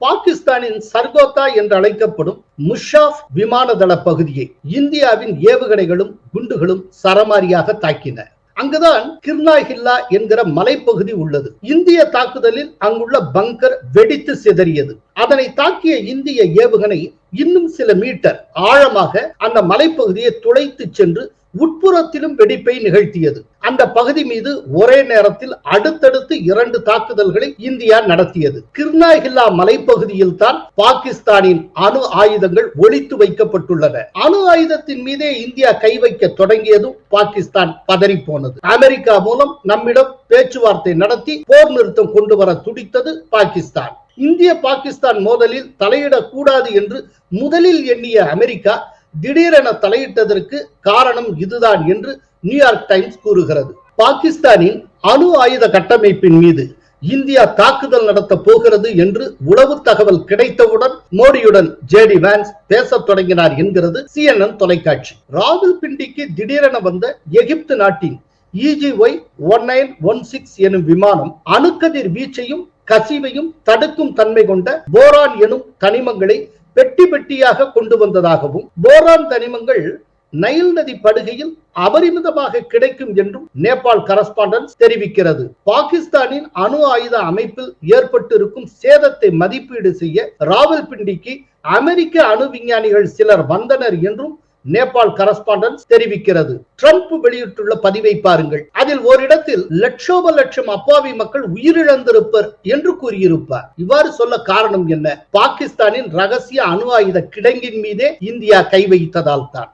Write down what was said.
பாகிஸ்தானின் சர்கோதா என்று அழைக்கப்படும் முஷாப் விமான தள பகுதியை இந்தியாவின் ஏவுகணைகளும் குண்டுகளும் சரமாரியாக தாக்கின. அங்குதான் கிர்னாஹில்லா என்கிற மலைப்பகுதி உள்ளது. இந்திய தாக்குதலில் அங்குள்ள பங்கர் வெடித்து சிதறியது. அதனை தாக்கிய இந்திய ஏவுகணை இன்னும் சில மீட்டர் ஆழமாக அந்த மலைப்பகுதியை துளைத்து சென்று உட்புறத்திலும் வெடிப்பை நிகழ்த்தியது. அந்த பகுதி மீது ஒரே நேரத்தில் அடுத்தடுத்து 2 தாக்குதல்களை இந்தியா நடத்தியது. கிர்னாஹில்லா மலைப்பகுதியில் தான் பாகிஸ்தானின் அணு ஆயுதங்கள் ஒளித்து வைக்கப்பட்டுள்ளன. அணு ஆயுதத்தின் மீதே இந்தியா கை வைக்க தொடங்கியதும் பாகிஸ்தான் பதறி போனது. அமெரிக்கா மூலம் நம்மிடம் பேச்சுவார்த்தை நடத்தி போர் நிறுத்தம் கொண்டு வர துடித்தது பாகிஸ்தான். இந்திய பாகிஸ்தான் மோதலில் தலையிடக்கூடாது என்று முதலில் எண்ணிய அமெரிக்கா திடீரென தலையிட்டதற்கு காரணம் இதுதான் என்று நியூயார்க் டைம்ஸ் கூறுகிறது. பாகிஸ்தானின் அணு ஆயுத கட்டமைப்பின் மீது இந்தியா தாக்குதல் நடத்த போகிறது என்று உளவு தகவல் கிடைத்தவுடன் மோடியுடன் ஜேடி வான்ஸ் பேசத் தொடங்கினார் என்கிறது CNN தொலைக்காட்சி. ராவல்பிண்டிக்கு திடீரென வந்த எகிப்து நாட்டின் EGY-1916 எனும் விமானம் அணுக்கதிர் வீச்சையும் கசிவையும் தடுக்கும் தன்மை கொண்ட போரான் எனும் தனிமங்களை பெட்டி பெட்டியாக கொண்டு வந்ததாகவும், போரான் தனிமங்கள் நைல் நதி படுகையில் அபரிமிதமாக கிடைக்கும் என்றும் நேபாள் கரஸ்பாண்டன்ஸ் தெரிவிக்கிறது. பாகிஸ்தானின் அணு ஆயுத அமைப்பில் ஏற்பட்டிருக்கும் சேதத்தை மதிப்பீடு செய்ய ராவல்பிண்டிக்கு அமெரிக்க அணு விஞ்ஞானிகள் சிலர் வந்தனர் என்றும் நேபாள் கரஸ்பாண்டன்ஸ் தெரிவிக்கிறது. ட்ரம்ப் வெளியிட்டுள்ள பதிவை பாருங்கள். அதில் ஓரிடத்தில் லட்சோப லட்சம் அப்பாவி மக்கள் உயிரிழந்திருப்பர் என்று கூறியிருப்பார். இவ்வாறு சொல்ல காரணம் என்ன? பாகிஸ்தானின் ரகசிய அணு ஆயுத கிடங்கின் மீதே இந்தியா கை வைத்ததால் தான்.